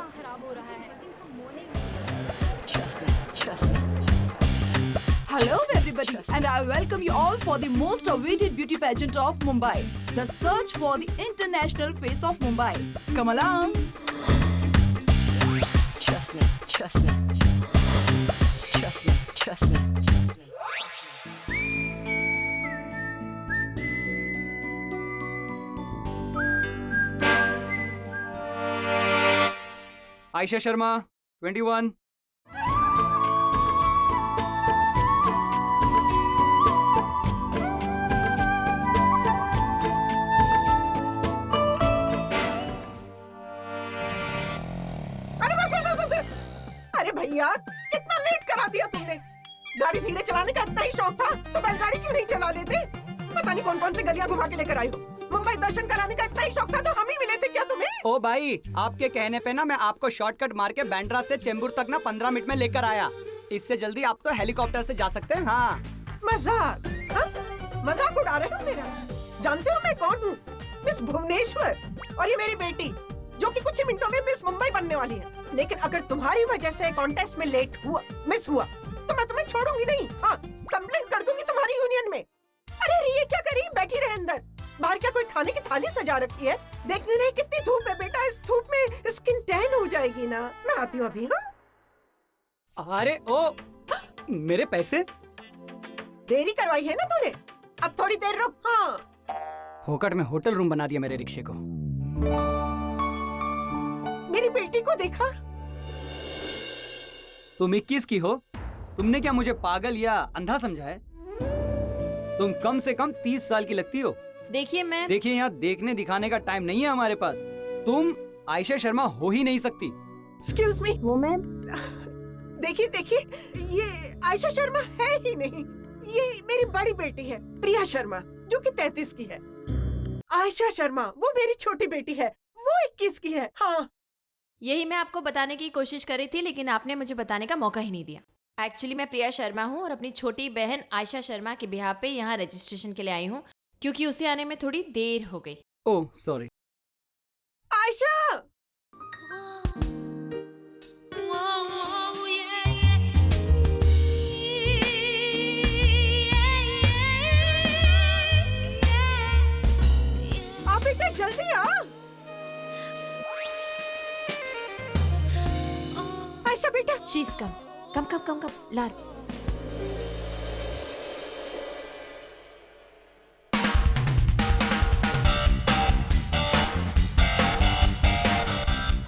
कब खराब हो रहा है। Hello everybody and I welcome you all for the most awaited beauty pageant of Mumbai. The search for the international face of Mumbai. Come along. Trust me, trust me, trust me, trust me, trust me. Ayesha Sharma 21। अरे भैया कितना late करा दिया तुमने। गाड़ी धीरे चलाने का इतना ही शौक था तो बैलगाड़ी क्यों नहीं चला लेते। पता नहीं कौन कौन से गलियां घुमा के लेकर आई हो। मुंबई दर्शन कराने का इतना ही शौक था तो हम ही मिले थे क्या तुम्हें। ओ भाई, आपके कहने पे ना मैं आपको शॉर्टकट मार के बैंड्रा से चेंबूर तक ना 15 मिनट में लेकर आया। इससे जल्दी आप तो हेलीकॉप्टर से जा सकते हैं। हाँ मजाक, हाँ? मजाक उड़ा रहे हो मेरा। जानते हो मैं कौन हूँ? मिस भुवनेश्वर। और ये मेरी बेटी जो कि कुछ ही मिनटों में मिस मुंबई बनने वाली है। लेकिन अगर तुम्हारी वजह से कॉन्टेस्ट में लेट हुआ, मिस हुआ, तो मैं तुम्हें छोड़ूंगी नहीं। हाँ, कंप्लेंट कर दूंगी तुम्हारी यूनियन में। अरे ये क्या करी, बैठी रहे अंदर। बाहर क्या कोई खाने की थाली सजा रखी है? देखने रहे कितनी धूप है बेटा। इस धूप में स्किन टैन हो जाएगी ना। मैं आती हूँ अभी। हाँ अरे ओ मेरे पैसे। देरी करवाई है ना तूने। अब थोड़ी देर रुक। हाँ होकट में होटल रूम बना दिया मेरे रिक्शे को। मेरी बेटी को देखा। तुम 21 की हो। तुमने क्या मुझे पागल या अंधा समझा है? तुम कम से कम 30 साल की लगती हो। देखिए यहाँ देखने दिखाने का टाइम नहीं है हमारे पास। तुम आयशा शर्मा हो ही नहीं सकती। Excuse me. वो मैम। देखिए देखिए, ये आयशा शर्मा है ही नहीं। ये मेरी बड़ी बेटी है प्रिया शर्मा जो कि 33 की है। आयशा शर्मा वो मेरी छोटी बेटी है, वो 21 की है। हाँ यही मैं आपको बताने की कोशिश कर रही थी लेकिन आपने मुझे बताने का मौका ही नहीं दिया। एक्चुअली मैं प्रिया शर्मा हूँ और अपनी छोटी बहन आयशा शर्मा के बिहार पे यहाँ रजिस्ट्रेशन के लिए आई हूँ क्योंकि उसे आने में थोड़ी देर हो गई। Oh sorry. आयशा। आप बेटा जल्दी आ। आयशा बेटा। शीज कम लाल।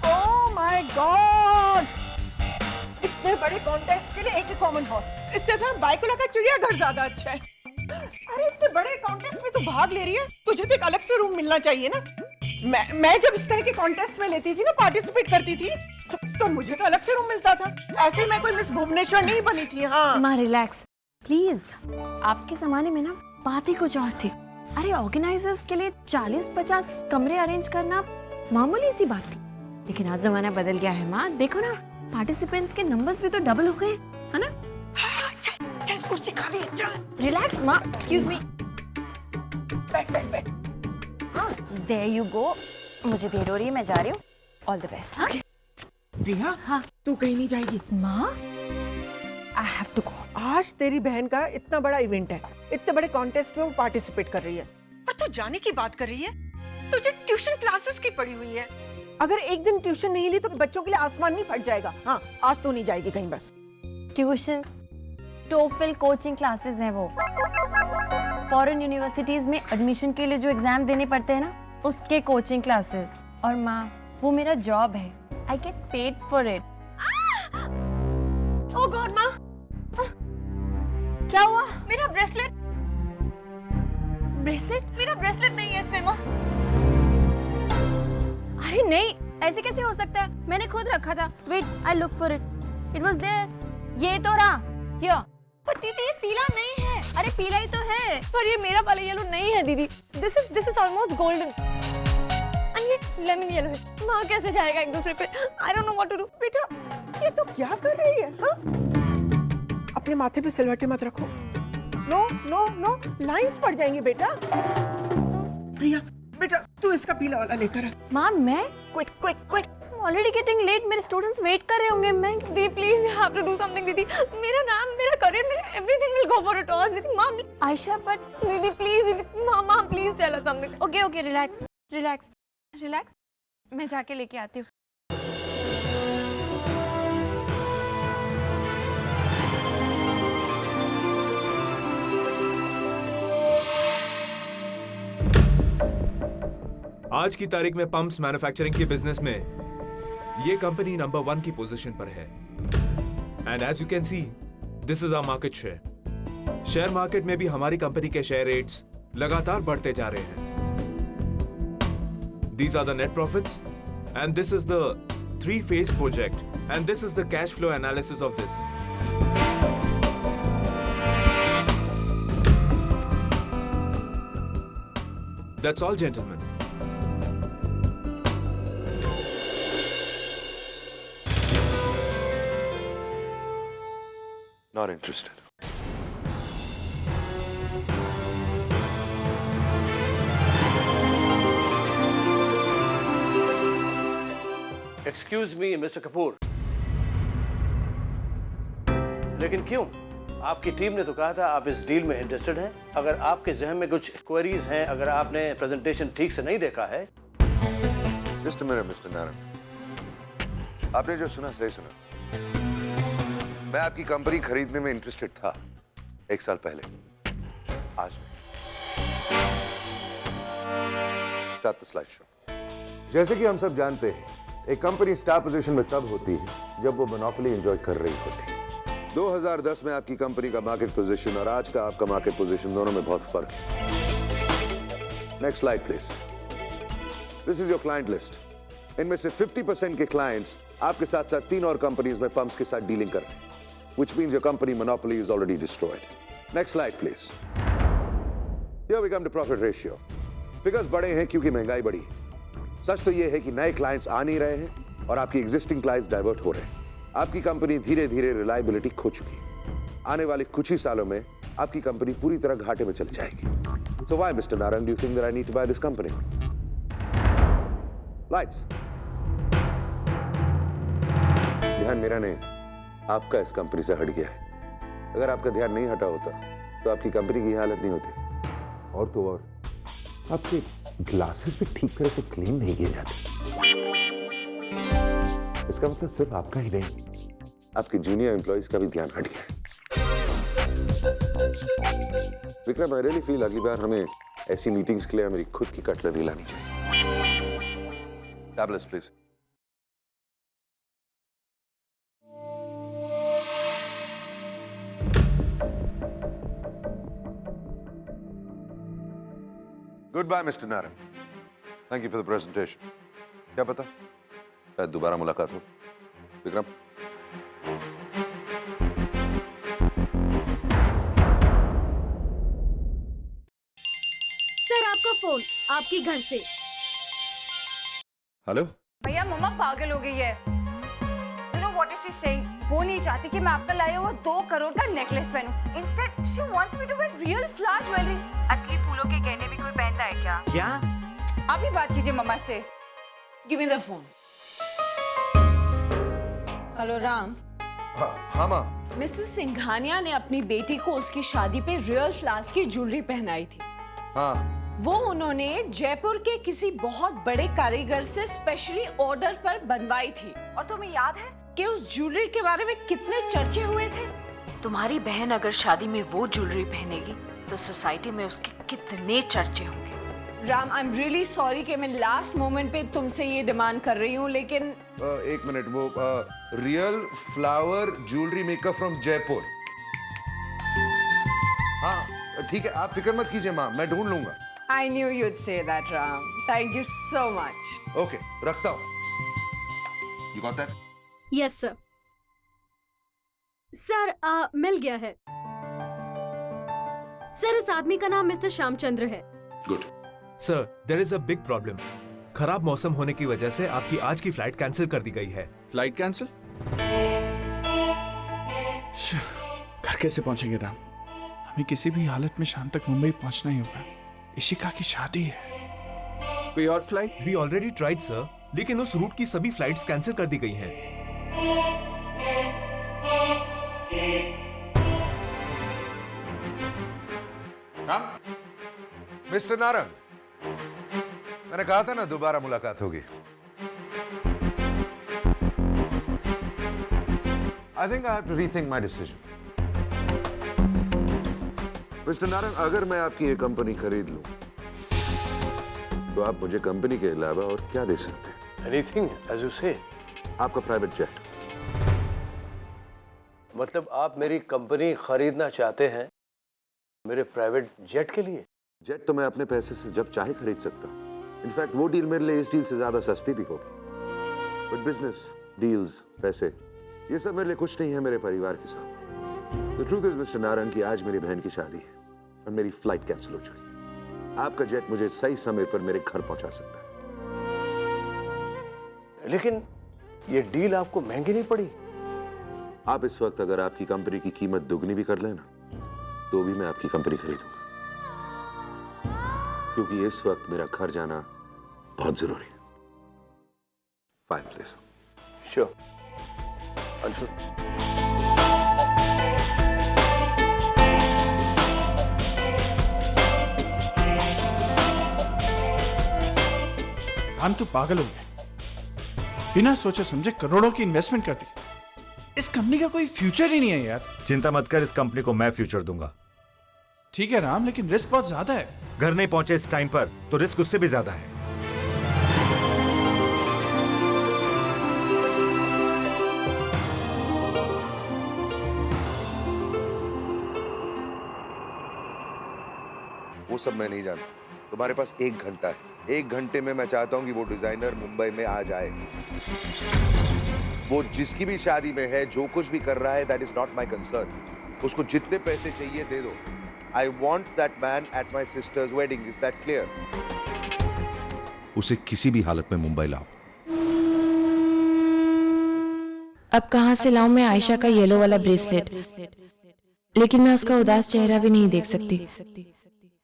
ओह माय गॉड, इतने बड़े कॉन्टेस्ट के लिए एक ही कॉमन हॉल। इससे तो बाइकुला का चिड़ियाघर ज्यादा अच्छा है। अरे इतने बड़े कॉन्टेस्ट में तू भाग ले रही है, तुझे तो एक अलग से रूम मिलना चाहिए ना। मैं जब इस तरह के कॉन्टेस्ट में लेती थी ना, पार्टिसिपेट करती थी, तो मुझे तो अलग से रूम मिलता था। ऐसे ही मैं कोई मिस भुवनेश्वर नहीं बनी थी। हाँ माँ रिलैक्स प्लीज। आपके जमाने में ना बात ही कुछ और थी। अरे ऑर्गेनाइजर्स के लिए 40-50 कमरे अरेंज करना मामूली सी बात थी, लेकिन आज जमाना बदल गया है माँ। देखो ना पार्टिसिपेंट्स के नंबर्स भी तो डबल हो गए है ना। चल कुर्सी खाली है, चल। रिलैक्स माँ। Excuse me. बैठ बैठ बैठ। हाँ देयर यू गो। मुझे देर हो रही है, मैं जा रही हूँ। All the best. हाँ प्रिया। हाँ तू कहीं नहीं जाएगी। माँ आई हैव टू गो। आज तेरी बहन का इतना बड़ा इवेंट है, इतने बड़े कॉन्टेस्ट में वो पार्टिसिपेट कर रही है और तू जाने की बात कर रही है। तुझे ट्यूशन क्लासेस की पड़ी हुई है। अगर एक दिन ट्यूशन नहीं ली तो बच्चों के लिए आसमान नहीं फट जाएगा। हाँ आज तू नहीं जाएगी कहीं बस। ट्यूशंस टोफल कोचिंग क्लासेस हैं वो। फॉरेन यूनिवर्सिटीज में एडमिशन के लिए जो एग्जाम देने पड़ते हैं ना, उसके कोचिंग क्लासेस। और माँ वो मेरा जॉब है। I get paid for it. Oh God माँ, क्या हुआ? मेरा ब्रेसलेट। ब्रेसलेट? मेरा ब्रेसलेट नहीं है इसमें माँ। अरे नहीं, ऐसे कैसे हो सकता है? मैंने खुद रखा था। Wait I look for it. It was there. ये तो रहा। हियर। पर दीदी ये पीला नहीं है। अरे पीला ही तो है। पर ये मेरा वाला येलो नहीं है दीदी। This is almost golden. And ये लेमन येलो है। माँ कैसे जाएगा एक दूसरे पे? I don't know what to do. बेटा ये तो क्या कर रही है? हाँ? अपने माथे पे सिलवटें मत रखो। नो नो नो, लाइंस पड़ जाएंगी बेटा। प्रिया बेटा तू इसका पीला वाला लेकर आ। माँ मैं? Quick quick quick. Already getting late, मेरे स्टूडेंट्स वेट कर रहे होंगे। मैं दीदी please you have to do something दीदी, मेरा नाम, मेरा करियर, मेरा everything will go for a toss दीदी। माँ आयशा, बट दीदी प्लीज दीदी, माँ please tell us something. Okay relax relax relax, मैं जाके लेके आती हूँ। आज की तारीख में पंप्स मैन्युफैक्चरिंग के बिजनेस में ये कंपनी नंबर 1 की पोजीशन पर है। And as you can see, this is our market share. Share market में भी हमारी कंपनी के शेयर रेट्स लगातार बढ़ते जा रहे हैं। These are the net profits, and this is the 3-phase project, and this is the cash flow analysis of this. That's all, gentlemen. Not interested. Excuse me mister Kapoor, लेकिन क्यों? आपकी team ने तो कहा था आप इस डील में इंटरेस्टेड हैं। अगर आपके जहन में कुछ क्वेरीज हैं, अगर आपने प्रेजेंटेशन ठीक से नहीं देखा है। Just a minute, Mr. Narayan. आपने जो सुना सही सुना। मैं आपकी कंपनी खरीदने में इंटरेस्टेड था 1 साल पहले, आज नहीं। Start the slideshow। जैसे कि हम सब जानते हैं, एक कंपनी स्टार पोजीशन में तब होती है जब वो मोनोपोली एंजॉय कर रही होती है। 2010 में आपकी कंपनी का मार्केट पोजीशन और आज का आपका मार्केट पोजीशन दोनों में बहुत फर्क है। Next slide please. This is your client list. इनमें से 50% के क्लाइंट्स आपके साथ साथ 3 और कंपनीज में पंप्स के साथ डीलिंग कर रहे हैं, which means your company monopoly is already destroyed. Next slide please. Here we come to profit ratio. Figures बढ़े हैं क्योंकि महंगाई बढ़ी है। सच तो यह है कि नए क्लाइंट्स आ नहीं रहे हैं और आपकी एग्जिस्टिंग क्लाइंट्स डाइवर्ट हो रहे हैं। आपकी कंपनी धीरे धीरे रिलायबिलिटी खो चुकी है। आने वाले कुछ ही सालों में आपकी कंपनी पूरी तरह घाटे में चली जाएगी। So why, Mr. Naran, do you think that I need to buy this company? Lights. ध्यान मेरा नहीं, आपका इस कंपनी से हट गया है। अगर आपका ध्यान नहीं हटा होता तो आपकी कंपनी की हालत नहीं होती। और तो और आपके ग्लासेस भी ठीक तरह से क्लीन नहीं किए जाते। इसका मतलब सिर्फ आपका ही नहीं, आपके जूनियर एम्प्लॉइज का भी ध्यान हट गया है। विक्रम, आई रियली फील अगली बार हमें ऐसी मीटिंग्स के लिए मेरी खुद की कटलरी लानी चाहिए। Tablets please. Goodbye, Mr. Naran. Thank you for the presentation. क्या पता, शायद दोबारा मुलाकात हो। विक्रम। सर, आपका फोन आपके घर से। हेलो। भैया, मम्मा पागल हो गई है। You know what is she saying? वो नहीं चाहती कि मैं आपका लाया हुआ 2 करोड़ का necklace पहनूं। Instead, she wants me to wear real flower jewelry. असली फूलों के गहने भी कोई पहनता है क्या? क्या? आप ही बात कीजिए मम्मा से। Give me the phone. Hello Ram. हाँ माँ। मिसेस सिंघानिया ने अपनी बेटी को उसकी शादी पे रियल फ्लावर्स की ज्वेलरी पहनाई थी। हाँ। वो उन्होंने जयपुर के किसी बहुत बड़े कारीगर से स्पेशली ऑर्डर पर बनवाई थी। और तुम्हें याद है कि उस ज्वेलरी के बारे में कितने चर्चे हुए थे? तुम्हारी बहन अगर शादी में वो ज्वेलरी पहनेगी तो सोसाइटी में उसके कितने चर्चे होंगे। Ram, I am really sorry कि मैं लास्ट मोमेंट पे तुमसे ये डिमांड कर रही हूँ, लेकिन एक मिनट, वो real flower jewellery maker from Jaipur. हाँ ठीक है, आप फिक्र मत कीजिए माँ, मैं ढूंढ लूंगा। I knew you'd say that, Ram. Thank you so much. Okay, रखता हूँ। You got that? Yes, sir. Sir, मिल गया है। सर, इस आदमी का नाम मिस्टर श्यामचंद्र है। Good. Sir, there is a big problem. खराब मौसम होने की वजह से आपकी आज की फ्लाइट कैंसिल कर दी गई है। Flight cancel? घर कैसे पहुंचेंगे राम? हमें किसी भी हालत में शाम तक मुंबई पहुंचना ही होगा। इशिका की शादी है। कोई और flight? We already tried, sir. लेकिन उस रूट की सभी फ्लाइट्स कैंसिल कर दी गई हैं। मिस्टर नारंग, मैंने कहा था ना दोबारा मुलाकात होगी। I think I have to rethink my decision. Mister Narang, अगर मैं आपकी ये कंपनी खरीद लूं, तो आप मुझे कंपनी के अलावा और क्या दे सकते हैं? Anything, as you say. आपका प्राइवेट जेट। मतलब आप मेरी कंपनी खरीदना चाहते हैं मेरे प्राइवेट जेट के लिए? जेट तो मैं अपने पैसे से जब चाहे खरीद सकता हूँ। इनफैक्ट वो डील मेरे लिए इस डील से ज्यादा सस्ती भी होगी। बट बिजनेस, डील्स, पैसे, ये सब मेरे लिए कुछ नहीं है मेरे परिवार के साथ। The truth is mister Narang कि आज मेरी बहन की शादी है और मेरी फ्लाइट कैंसिल हो चुकी है। आपका जेट मुझे सही समय पर मेरे घर पहुंचा सकता है। लेकिन ये डील आपको महंगी नहीं पड़ी? आप इस वक्त अगर आपकी कंपनी की कीमत दुगनी भी कर लेना, तो भी मैं आपकी कंपनी खरीदूंगा, क्योंकि इस वक्त मेरा घर जाना बहुत जरूरी है। Fine please. Sure. Anshu, Ram तू पागल हो गया, बिना सोचे समझे करोड़ों की इन्वेस्टमेंट कर दी। इस कंपनी का कोई फ्यूचर ही नहीं है यार। चिंता मत कर, इस कंपनी को मैं फ्यूचर दूंगा। ठीक है राम, लेकिन रिस्क बहुत ज्यादा है। घर नहीं पहुंचे इस टाइम पर तो रिस्क उससे भी ज्यादा है। वो सब मैं नहीं जानता। तुम्हारे पास 1 घंटा है। 1 घंटे में मैं चाहता हूं कि वो डिजाइनर मुंबई में आ जाए। वो जिसकी भी शादी में है, जो कुछ भी कर रहा है, that is not my concern. उसको जितने पैसे चाहिए दे दो। I want that man at my sisters wedding. Is that clear? उसे किसी भी हालत में मुंबई लाओ। अब कहाँ से लाऊं मैं आयशा का येलो वाला ब्रेसलेट? लेकिन मैं उसका उदास चेहरा भी नहीं देख सकती।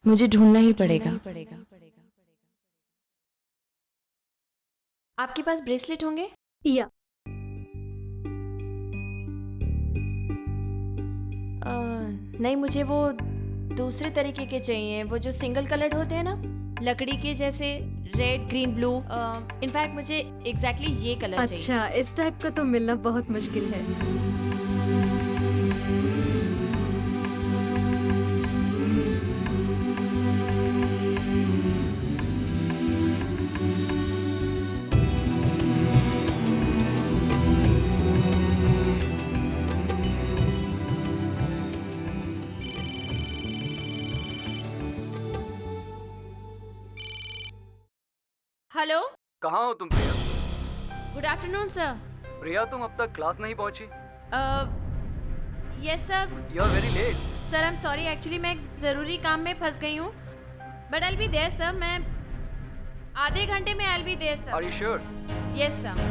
मुझे ढूंढना ही पड़ेगा। आपके पास ब्रेसलेट होंगे? या नहीं, मुझे वो दूसरे तरीके के चाहिए, वो जो सिंगल कलर्ड होते हैं ना, लकड़ी के जैसे, रेड, ग्रीन, ब्लू। इनफैक्ट मुझे एग्जैक्टली ये कलर चाहिए। अच्छा, इस टाइप का तो मिलना बहुत मुश्किल है। हेलो, कहाँ हो तुम Priya? Good afternoon sir. Priya, तुम अब तक क्लास नहीं पहुंची? Yes sir. You are very late. Sir I am sorry, actually मैं एक जरूरी काम में फंस गई हूँ। But I will be there sir. मैं आधे घंटे में I will be there sir. Are you sure? Yes sir.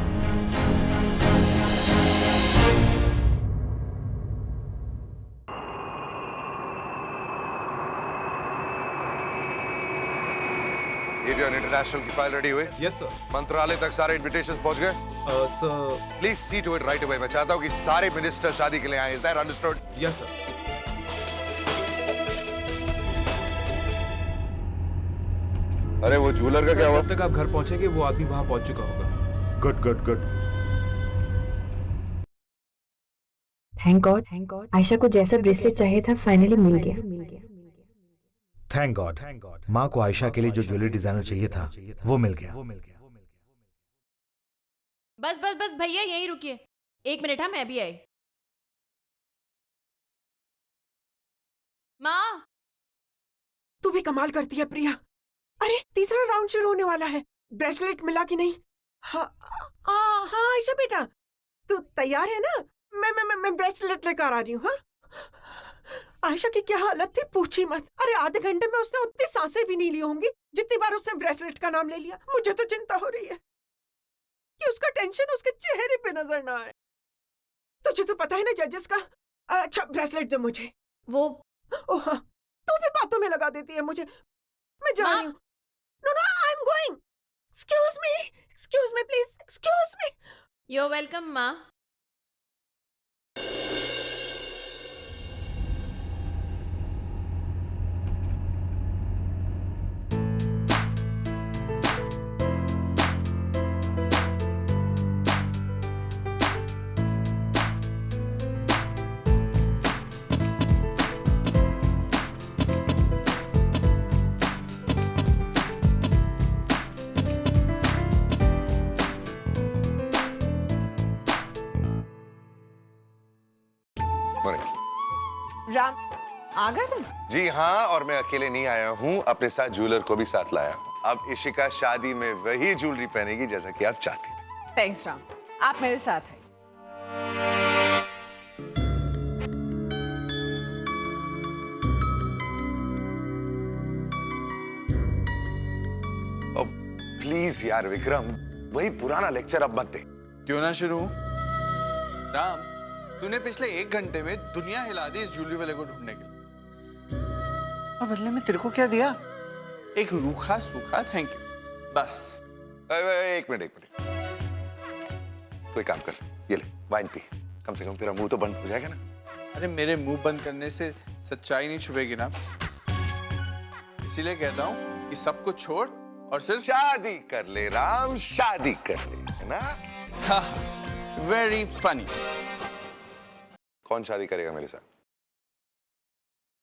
ये जो इंटरनेशनल की फाइल रेडी हुई? Yes sir. मंत्रालय तक सारे इनविटेशंस पहुंच गए? Sir please see to it right away. मैं चाहता हूँ कि सारे मिनिस्टर शादी के लिए आए। Is that understood? Yes sir. अरे वो ज्वेलर का क्या हुआ? जब तक आप घर पहुंचेंगे वो आदमी वहां पहुंच चुका होगा। Good good good. Thank God, Ayesha को जैसा ब्रेसलेट चाहिए था फाइनली मिल गया। Thank God. माँ को आयशा के लिए जो ज्वेलरी डिजाइनर चाहिए था वो मिल गया। बस बस बस भैया, यहीं रुकिए 1 मिनट। हाँ, मैं भी आई। माँ, तू भी कमाल करती है प्रिया। अरे तीसरा राउंड शुरू होने वाला है। ब्रेसलेट मिला कि नहीं? हाँ हाँ आयशा बेटा, तू तैयार है ना? मैं ब्रेसलेट लेकर आ रही हूँ। हाँ, आयशा की क्या हालत थी पूछी मत। अरे आधे घंटे में उसने उतनी सांसें भी नहीं ली होंगी जितनी बार उसने ब्रेसलेट का नाम ले लिया। मुझे तो चिंता हो रही है कि उसका टेंशन उसके चेहरे पे नजर ना आए। तुझे तो पता है ना जजेस का। अच्छा ब्रेसलेट दे मुझे। वो ओह हाँ, तू भी बातों में लगा देती है मुझे। मैं जा रही हूँ। No no, I am going. Excuse me, Excuse me, please. Excuse me. You're welcome, माँ. राम, आ गए तुम? जी हाँ, और मैं अकेले नहीं आया हूँ, अपने साथ ज्वेलर को भी साथ लाया हूँ। अब इशिका शादी में वही ज्वेलरी पहनेगी जैसा कि आप चाहती थी। थैंक्स राम, आप मेरे साथ हैं। प्लीज यार विक्रम, वही पुराना लेक्चर अब मत दे। क्यों ना शुरू? राम, तूने पिछले 1 घंटे में दुनिया हिला दी इस ज्वेलरी वाले को ढूंढने के लिए, और बदले में तेरे को क्या दिया? एक रूखा सूखा थैंक यू, बस। एक मिनट, कोई काम कर, ये ले वाइन पी, कम से कम तेरा मुंह तो बंद हो जाएगा ना। अरे मेरे मुंह बंद करने से सच्चाई नहीं छुपेगी ना, इसीलिए कहता हूँ कि सब कुछ छोड़ और सिर्फ शादी कर ले राम, शादी कर ले, है ना? हाँ, वेरी फनी। कौन शादी करेगा मेरे साथ?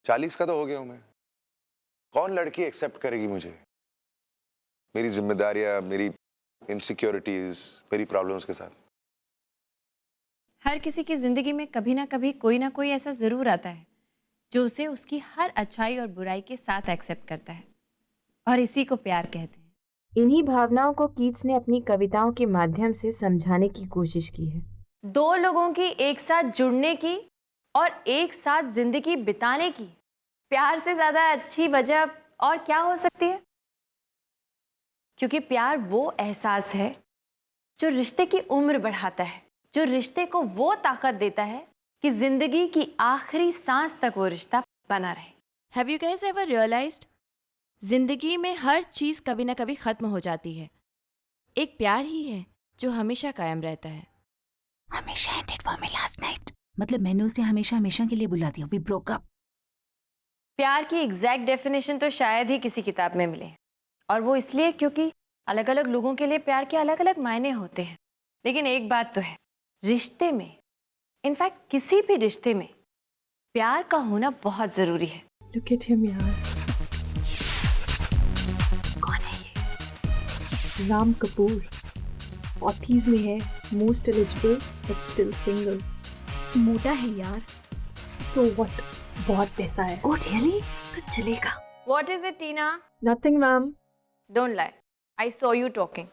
40 का तो हो गया हूं मैं। कौन लड़की एक्सेप्ट करेगी मुझे? मेरी जिम्मेदारियां, मेरी इनसिक्योरिटीज, मेरी प्रॉब्लम्स के साथ। हर किसी की जिंदगी में कभी ना कभी कोई ना कोई ऐसा जरूर आता है जो उसे उसकी हर अच्छाई और बुराई के साथ एक्सेप्ट करता है, और इसी को प्यार कहते हैं। इन्हीं भावनाओं को कीट्स ने अपनी कविताओं के माध्यम से समझाने की कोशिश की है। 2 लोगों की एक साथ जुड़ने की और एक साथ जिंदगी बिताने की प्यार से ज्यादा अच्छी वजह और क्या हो सकती है? क्योंकि प्यार वो एहसास है जो रिश्ते की उम्र बढ़ाता है, जो रिश्ते को वो ताकत देता है कि जिंदगी की आखिरी सांस तक वो रिश्ता बना रहे। Have you guys ever realised, जिंदगी में हर चीज कभी ना कभी खत्म हो जाती है, एक प्यार ही है जो हमेशा कायम रहता है। हमेशा ended for me last night. मतलब मैंने उसे हमेशा हमेशा के लिए बुला दिया। We broke up. प्यार की एग्जैक्ट डेफिनेशन तो शायद ही किसी किताब में मिले, और वो इसलिए क्योंकि अलग अलग लोगों के लिए प्यार के अलग अलग मायने होते हैं। लेकिन एक बात तो है, रिश्ते में, इनफैक्ट किसी भी रिश्ते में प्यार का होना बहुत जरूरी है। Look at him यार। कौन है ये? राम कपूर, 40s में है, most eligible but still single. मोटा है यार। So what? बहुत पैसा है। Oh really? तो चलेगा। What is it, Tina? Nothing, ma'am. Don't lie. I saw you talking.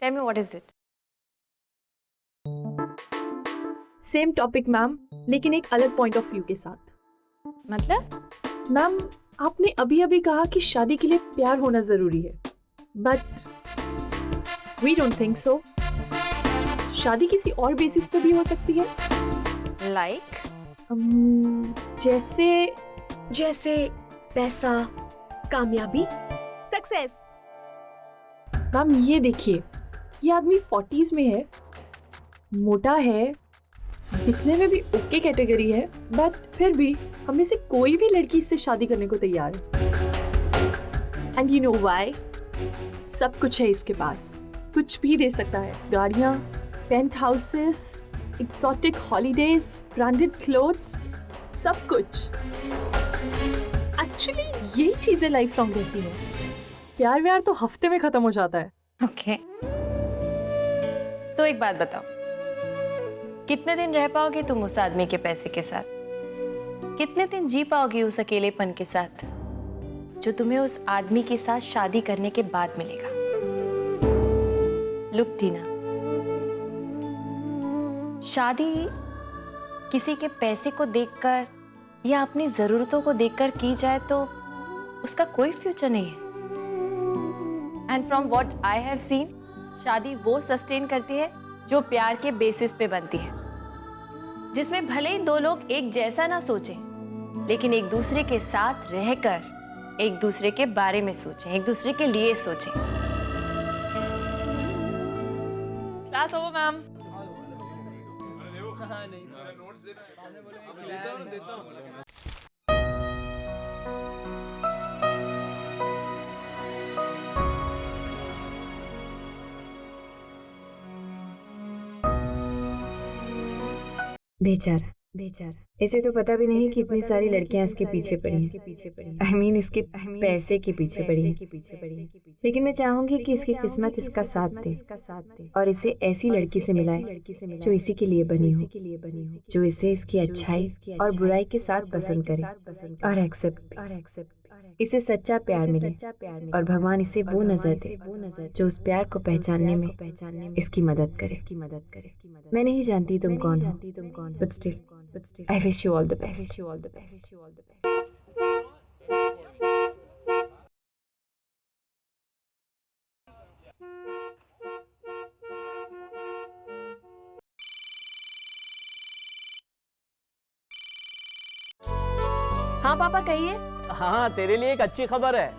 Tell me what is it? Same topic ma'am, लेकिन एक अलग पॉइंट ऑफ व्यू के साथ। मतलब? मैम, आपने अभी अभी कहा कि शादी के लिए प्यार होना जरूरी है, but we don't think so. शादी किसी और बेसिस पे भी हो सकती है। Like? जैसे पैसा, कामयाबी, सक्सेस। मैम ये देखिए, ये आदमी 40s में है, मोटा है, दिखने में भी ओके कैटेगरी है, बट फिर भी हम में से कोई भी लड़की इससे शादी करने को तैयार है। And you know why? सब कुछ है इसके पास, कुछ भी दे सकता है। गाड़ियाँ, penthouses, exotic holidays, branded clothes, सब कुछ। एक्चुअली यही चीजें लाइफ लॉन्ग रहती हैं। प्यार व्यार तो हफ्ते में खत्म हो जाता है। ओके। तो एक बात बताओ, कितने दिन रह पाओगे तुम उस आदमी के पैसे के साथ? कितने दिन जी पाओगे उस अकेलेपन के साथ जो तुम्हें उस आदमी के साथ शादी करने के बाद मिलेगा? लुक टीना, शादी किसी के पैसे को देखकर या अपनी जरूरतों को देखकर की जाए तो उसका कोई फ्यूचर नहीं है। And from what I have seen, शादी वो सस्टेन करती है जो प्यार के बेसिस पे बनती है, जिसमें भले ही 2 लोग एक जैसा ना सोचें, लेकिन एक दूसरे के साथ रहकर एक दूसरे के बारे में सोचें, एक दूसरे के लिए सोचें। Class over ma'am. बेचारा बेचारा, इसे तो पता भी नहीं कि इतनी सारी लड़कियां इसके पीछे पड़ी हैं। I mean, इसके पैसे के पीछे पड़ी हैं। लेकिन मैं चाहूंगी कि इसकी किस्मत इसका साथ दे और इसे ऐसी लड़की से मिलाए जो इसी के लिए बनी हो, जो इसे इसकी अच्छाई और बुराई के साथ पसंद करे और एक्सेप्ट, इसे सच्चा प्यार मिले और भगवान इसे वो नजर दे जो उस प्यार को पहचानने में इसकी मदद करे। मैं नहीं जानती तुम कौन हो, but still I wish you all the best. हाँ पापा कहिए। हाँ, तेरे लिए एक अच्छी खबर है।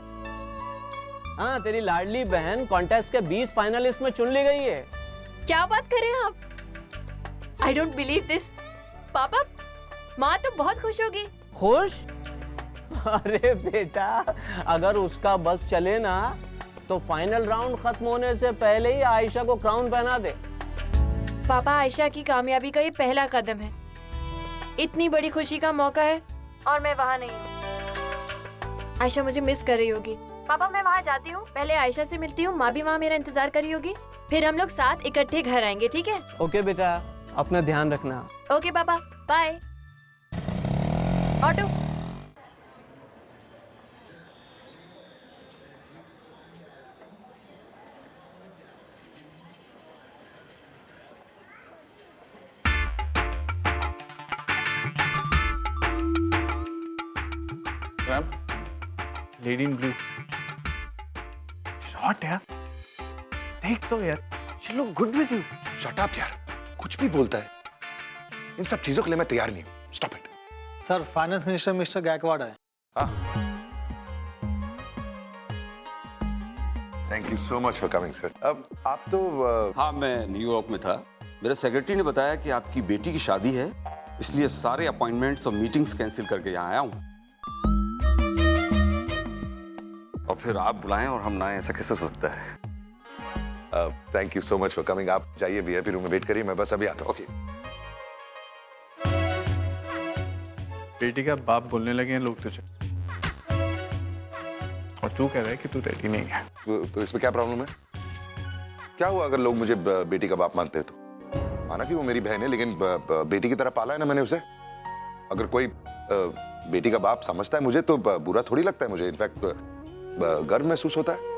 हाँ, तेरी लाडली बहन कॉन्टेस्ट के 20 फाइनलिस्ट में चुन ली गई है। क्या बात कर रहे हैं आप? I don't believe this. पापा, माँ तो बहुत खुश होगी। खुश? अरे बेटा, अगर उसका बस चले ना तो फाइनल राउंड खत्म होने से पहले ही आयशा को क्राउन पहना दे। पापा, आयशा की कामयाबी का ये पहला कदम है। इतनी बड़ी खुशी का मौका है और मैं वहाँ नहीं हूँ। आयशा मुझे मिस कर रही होगी। पापा, मैं वहाँ जाती हूँ, पहले आयशा से मिलती हूँ, माँ भी वहाँ मेरा इंतजार कर रही होगी, फिर हम लोग साथ इकट्ठे घर आएंगे, ठीक है? ओके बेटा, अपना ध्यान रखना। Okay papa, bye. Auto. Ma'am, lady in blue shot यार, देख तो यार, she look good with you. Shut up यार, कुछ भी बोलता है। इन सब चीजों के लिए मैं तैयार नहीं हूँ। Stop it. Sir, finance minister mister Gaikwad है। हाँ, thank you so much for coming sir. अब आप तो हाँ, मैं न्यूयॉर्क में था। मेरे सेक्रेटरी ने बताया कि आपकी बेटी की शादी है, इसलिए सारे अपॉइंटमेंट्स और मीटिंग्स कैंसिल करके यहाँ आया हूँ। और फिर आप बुलाएं और हम ना आए, ऐसा कैसे हो सकता है? Thank you so much for coming. आप जाइए वीआईपी रूम में वेट करिए, मैं बस अभी आता हूँ। ओके। बेटी का बाप बोलने लगे हैं लोग तुझे, और तू कह रहा है कि तू रेडी नहीं है। तो इसमें क्या प्रॉब्लम है? क्या हुआ अगर लोग मुझे बेटी का बाप मानते हैं तो? माना कि वो मेरी बहन है, लेकिन बेटी की तरह पाला है ना मैंने उसे। अगर कोई बेटी का बाप समझता है मुझे तो बुरा थोड़ी लगता है मुझे। इनफैक्ट गर्व महसूस होता है।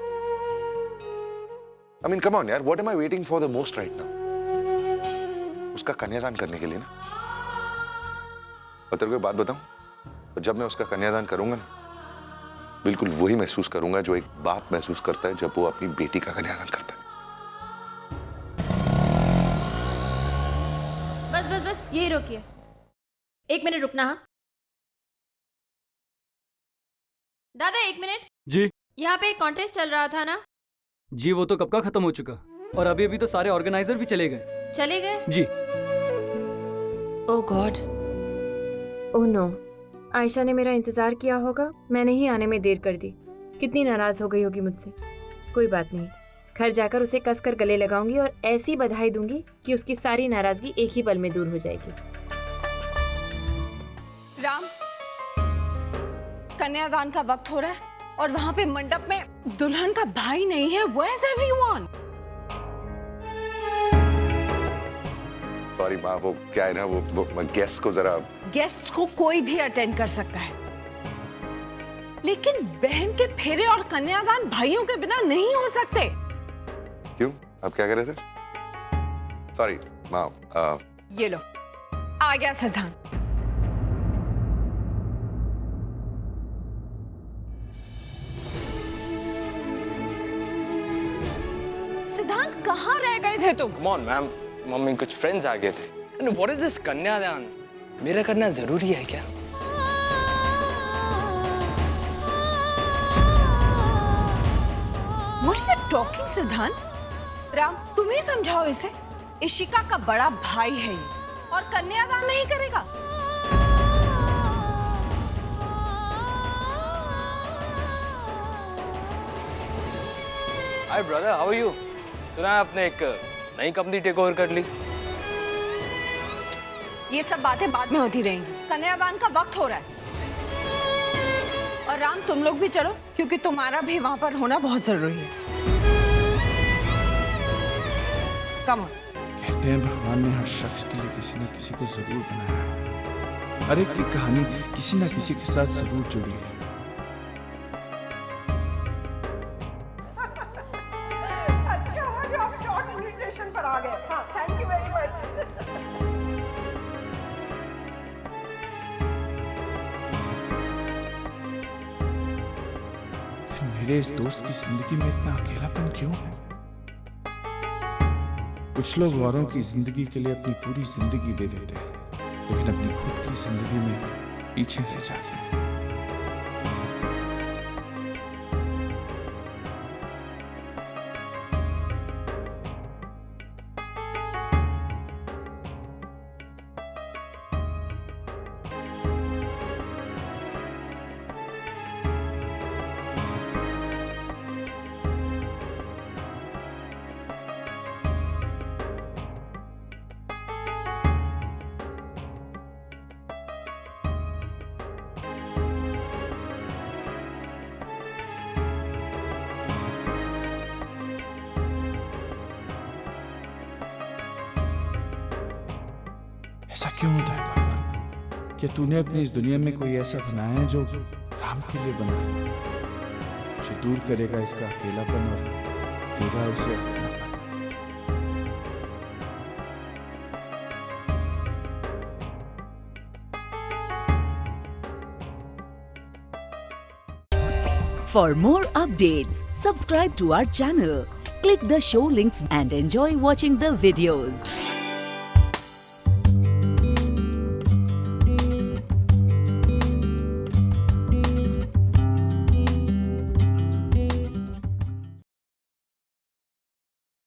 I mean, come on यार, what am I waiting for the most right now? उसका कन्यादान करने के लिए ना। और तेरे को एक बात बताऊं, तो जब मैं उसका कन्यादान करूंगा ना, बिल्कुल वही महसूस करूंगा जो एक बाप महसूस करता है जब वो अपनी बेटी का कन्यादान करता है। बस बस बस, यही रोकिए। 1 मिनट रुकना। हाँ दादा, 1 मिनट जी। यहाँ पे एक कॉन्टेस्ट चल रहा था ना? जी, वो तो कब का खत्म हो चुका, और अभी अभी तो सारे ऑर्गेनाइजर भी चले गए जी। ओह गॉड, ओह नो, आयशा ने मेरा इंतजार किया होगा, मैंने ही आने में देर कर दी। कितनी नाराज हो गई होगी मुझसे। कोई बात नहीं, घर जाकर उसे कसकर गले लगाऊंगी और ऐसी बधाई दूंगी कि उसकी सारी नाराजगी एक ही पल में दूर हो जाएगी। राम, कन्यादान का वक्त हो रहा है और वहां पे मंडप में दुल्हन का भाई नहीं है। Where is everyone? सॉरी माँ, वो क्या है ना, वो गेस्ट को जरा। गेस्ट को कोई भी अटेंड कर सकता है, लेकिन बहन के फेरे और कन्यादान भाइयों के बिना नहीं हो सकते। क्यों? आप क्या कर रहे थे? सॉरी माँ। ये लो, आ गया सिद्धांत। सिद्धांत, कहाँ रह गए थे तुम? Come on, मैम, मम्मी कुछ फ्रेंड्स आ गए थे। And what is this कन्यादान? मेरा करना जरूरी है क्या? What are you talking, सिद्धांत? राम, तुम ही समझाओ इसे। इशिका का बड़ा भाई है ये, और कन्यादान नहीं करेगा। Hi brother, how are you? सुना है आपने एक नई कंपनी टेक ओवर कर ली। ये सब बातें बाद में होती रहेंगी, कन्यादान का वक्त हो रहा है। और राम, तुम लोग भी चलो, क्योंकि तुम्हारा भी वहां पर होना बहुत जरूरी है। Come on. कहते हैं भगवान ने हर शख्स के लिए किसी न किसी को जरूर बनाया है। हर एक की कहानी किसी न किसी के साथ जरूर जुड़ी है। अच्छा हुआ जो आप शॉर्ट इन्विटेशन पर आ गए। हाँ, थैंक यू वेरी मच। मेरे इस दोस्त की जिंदगी में इतना अकेलापन क्यों है? कुछ लोग औरों की जिंदगी के लिए अपनी पूरी जिंदगी दे देते हैं, लेकिन अपनी खुद की जिंदगी में पीछे रह जाते हैं। ऐसा क्यों होता है भगवान? क्या तूने अपनी इस दुनिया में कोई ऐसा बनाया है जो राम के लिए बना है, जो दूर करेगा इसका अकेलापन और देगा उसे अपनापन? For more updates, subscribe to our channel, click the show links and enjoy watching the videos.